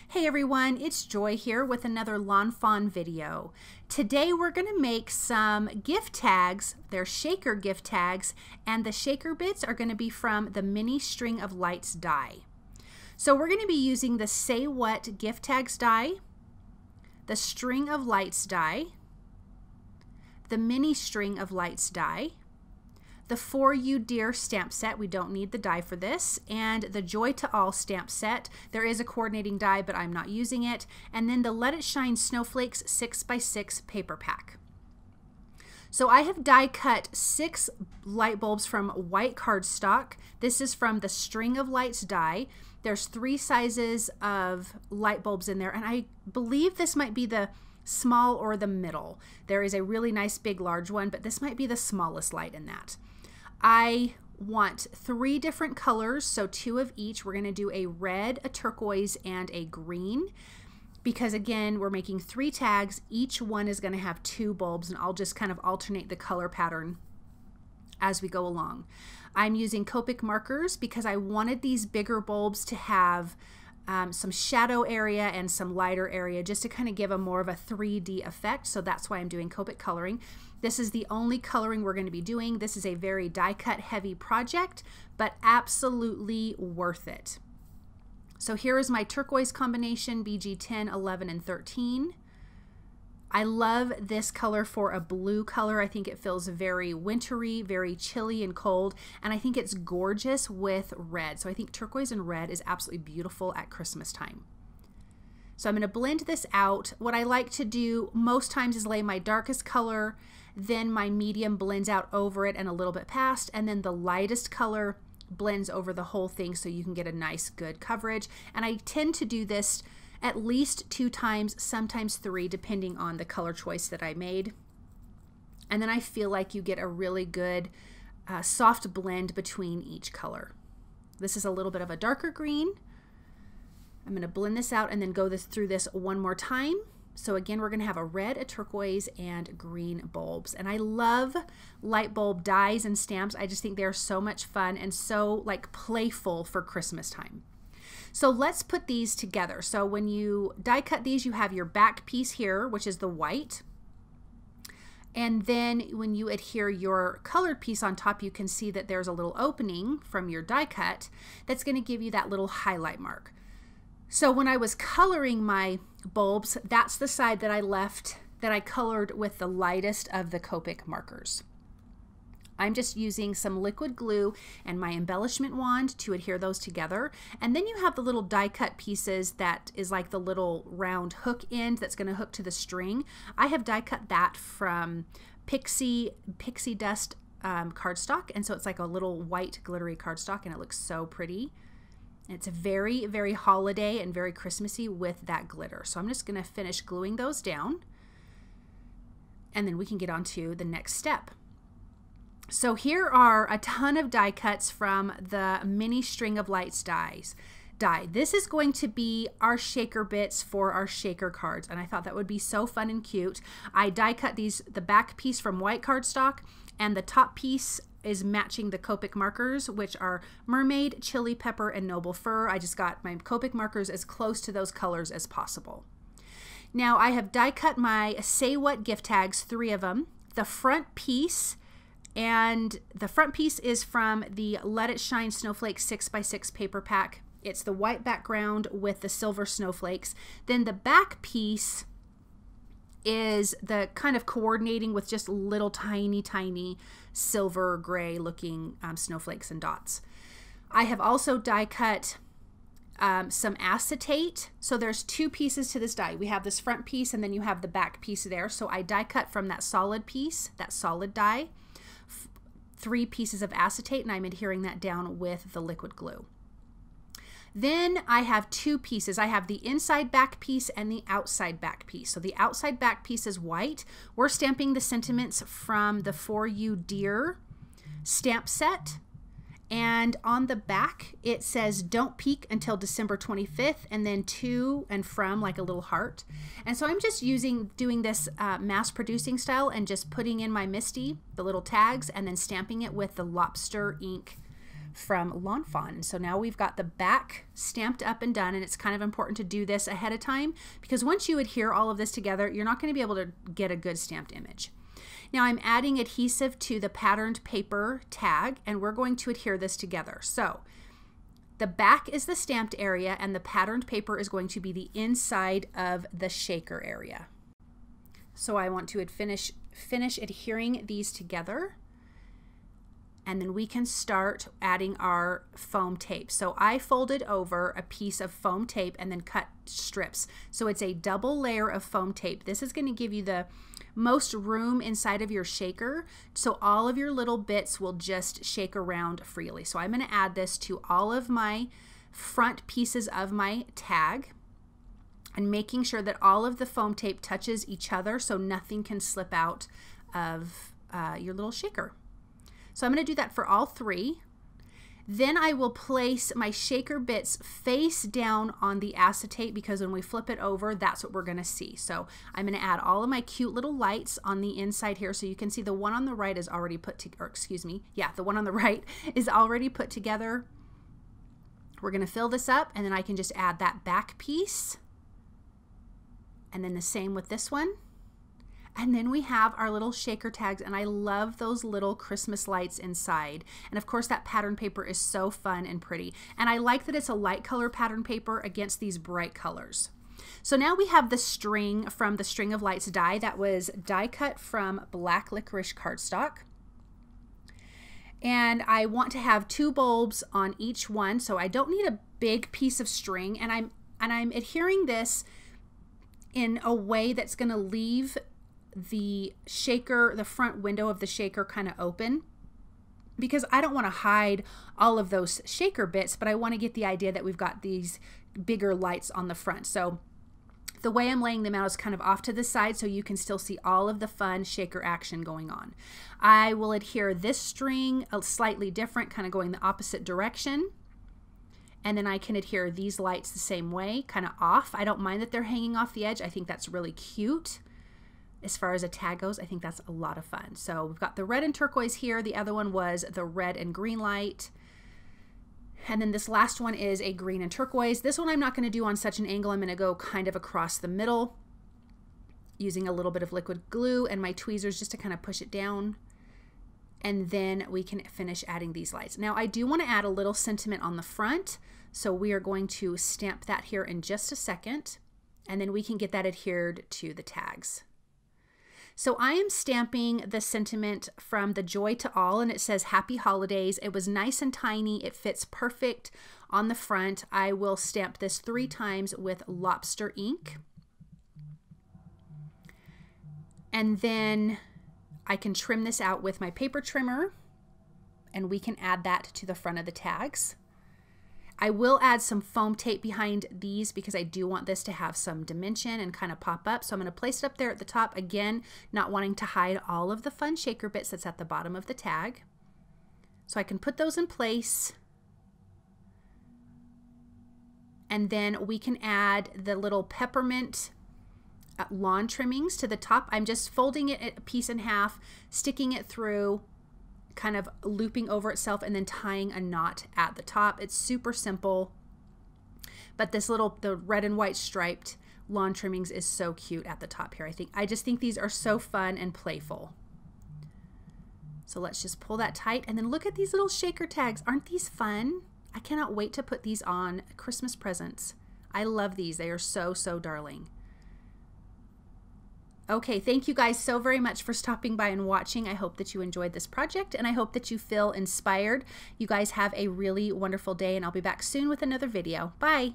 Hey everyone, it's Joy here with another Lawn Fawn video. Today we're going to make some gift tags. They're shaker gift tags, and the shaker bits are going to be from the mini string of lights die. So we're going to be using the Say What gift tags die, the string of lights die, the mini string of lights die, the For You Dear stamp set, we don't need the die for this, and the Joy to All stamp set. There is a coordinating die, but I'm not using it. And then the Let It Shine Snowflakes 6x6 paper pack. So I have die cut 6 light bulbs from white cardstock. This is from the String of Lights die. There's 3 sizes of light bulbs in there, and I believe this might be the small or the middle. There is a really nice big large one, but this might be the smallest light in that. I want 3 different colors, so 2 of each. We're going to do a red, a turquoise, and a green, because again, we're making 3 tags. Each one is going to have 2 bulbs, and I'll just kind of alternate the color pattern as we go along. I'm using Copic markers because I wanted these bigger bulbs to have some shadow area and some lighter area, just to kind of give a more of a 3D effect. So that's why I'm doing Copic coloring. This is the only coloring we're going to be doing. This is a very die cut heavy project, but absolutely worth it. So here is my turquoise combination, BG 10, 11, and 13. I love this color for a blue color. I think it feels very wintry, very chilly and cold, and I think it's gorgeous with red. So I think turquoise and red is absolutely beautiful at Christmas time. So I'm going to blend this out. What I like to do most times is lay my darkest color, then my medium blends out over it and a little bit past, and then the lightest color blends over the whole thing so you can get a nice good coverage. And I tend to do this at least 2 times, sometimes 3, depending on the color choice that I made. And then I feel like you get a really good soft blend between each color. This is a little bit of a darker green. I'm going to blend this out and then go through this one more time. So again, we're going to have a red, a turquoise, and green bulbs. And I love light bulb dies and stamps. I just think they're so much fun and so like playful for Christmas time. So let's put these together. So when you die cut these, you have your back piece here, which is the white. And then when you adhere your colored piece on top, you can see that there's a little opening from your die cut that's going to give you that little highlight mark. So when I was coloring my bulbs, that's the side that I left that I colored with the lightest of the Copic markers. I'm just using some liquid glue and my embellishment wand to adhere those together. And then you have the little die cut pieces that is like the little round hook end that's going to hook to the string. I have die cut that from pixie dust cardstock, and so it's like a little white glittery cardstock, and it looks so pretty. It's very, very holiday and very Christmassy with that glitter. So I'm just going to finish gluing those down, and then we can get on to the next step. So here are a ton of die cuts from the mini string of lights die. This is going to be our shaker bits for our shaker cards, and I thought that would be so fun and cute. I die cut these, the back piece from white cardstock, and the top piece is matching the Copic markers, which are Mermaid, Chili Pepper, and Noble Fir. I just got my Copic markers as close to those colors as possible. Now I have die cut my Say What gift tags, 3 of them. The front piece is from the Let It Shine Snowflakes 6x6 paper pack. It's the white background with the silver snowflakes. Then the back piece is the kind of coordinating with just little tiny silver gray looking snowflakes and dots. I have also die cut some acetate. So there's 2 pieces to this die. We have this front piece and then you have the back piece there. So I die cut from that solid piece, that solid die, 3 pieces of acetate, and I'm adhering that down with the liquid glue. Then I have 2 pieces. I have the inside back piece and the outside back piece. So the outside back piece is white. We're stamping the sentiments from the For You Dear stamp set. And on the back, it says, "Don't peek until December 25th, and then to and from, like a little heart. And so I'm just doing this mass producing style and just putting in my MISTI, the little tags, and then stamping it with the lobster ink from Lawn Fawn. So now we've got the back stamped up and done, and it's kind of important to do this ahead of time because once you adhere all of this together, you're not going to be able to get a good stamped image. Now I'm adding adhesive to the patterned paper tag, and we're going to adhere this together. So the back is the stamped area, and the patterned paper is going to be the inside of the shaker area. So I want to finish adhering these together, and then we can start adding our foam tape. So I folded over a piece of foam tape and then cut strips. So it's a double layer of foam tape. This is going to give you the most room inside of your shaker, so all of your little bits will just shake around freely. So I'm going to add this to all of my front pieces of my tag, and making sure that all of the foam tape touches each other so nothing can slip out of your little shaker. So I'm going to do that for all three. Then I will place my shaker bits face down on the acetate because when we flip it over, that's what we're going to see. So I'm going to add all of my cute little lights on the inside here. So you can see the one on the right is already put together, the one on the right is already put together. We're going to fill this up, and then I can just add that back piece. And then the same with this one. And then we have our little shaker tags, and I love those little Christmas lights inside. And of course that pattern paper is so fun and pretty. And I like that it's a light color pattern paper against these bright colors. So now we have the string from the String of Lights die that was die cut from black licorice cardstock. And I want to have 2 bulbs on each one, so I don't need a big piece of string. And I'm adhering this in a way that's going to leave the shaker, the front window of the shaker kind of open, because I don't want to hide all of those shaker bits, but I want to get the idea that we've got these bigger lights on the front. So the way I'm laying them out is kind of off to the side so you can still see all of the fun shaker action going on. I will adhere this string slightly different, kind of going the opposite direction. And then I can adhere these lights the same way, kind of off. I don't mind that they're hanging off the edge. I think that's really cute. As far as a tag goes, I think that's a lot of fun. So we've got the red and turquoise here. The other one was the red and green light. And then this last one is a green and turquoise. This one I'm not going to do on such an angle. I'm going to go kind of across the middle using a little bit of liquid glue and my tweezers just to kind of push it down. And then we can finish adding these lights. Now I do want to add a little sentiment on the front. So we are going to stamp that here in just a second. And then we can get that adhered to the tags. So I am stamping the sentiment from the Joy to All, and it says Happy Holidays. It was nice and tiny. It fits perfect on the front. I will stamp this 3 times with lobster ink. And then I can trim this out with my paper trimmer, and we can add that to the front of the tags. I will add some foam tape behind these because I do want this to have some dimension and kind of pop up. So I'm going to place it up there at the top, again, not wanting to hide all of the fun shaker bits that's at the bottom of the tag. So I can put those in place. And then we can add the little peppermint lawn trimmings to the top. I'm just folding it a piece in half, sticking it through, kind of looping over itself, and then tying a knot at the top. It's super simple, but this the red and white striped lawn trimmings is so cute at the top here. I just think these are so fun and playful. So let's just pull that tight, and then look at these little shaker tags. Aren't these fun? I cannot wait to put these on Christmas presents. I love these. They are so, so darling. Okay, thank you guys so very much for stopping by and watching. I hope that you enjoyed this project, and I hope that you feel inspired. You guys have a really wonderful day, and I'll be back soon with another video. Bye!